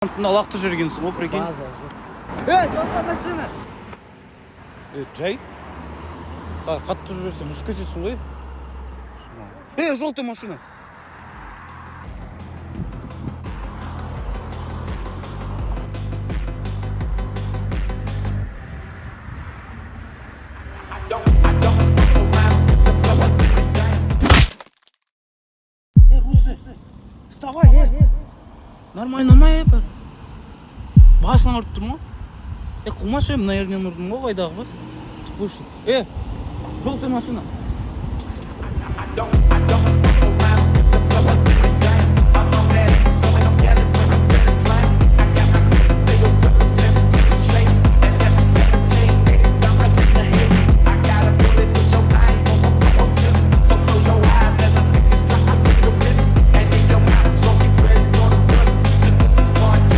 Сында лақты жүргенсің ғой, прикинь. Желтая машина. Жай. Қатты жүрсің, ұшып кетесің ғой. Желтая машина. Вставай, нормально ма, басын ауырып тұр ма? Қумашы, мына жерден ұрдың ғой, қайдағы бас? Желтая машина.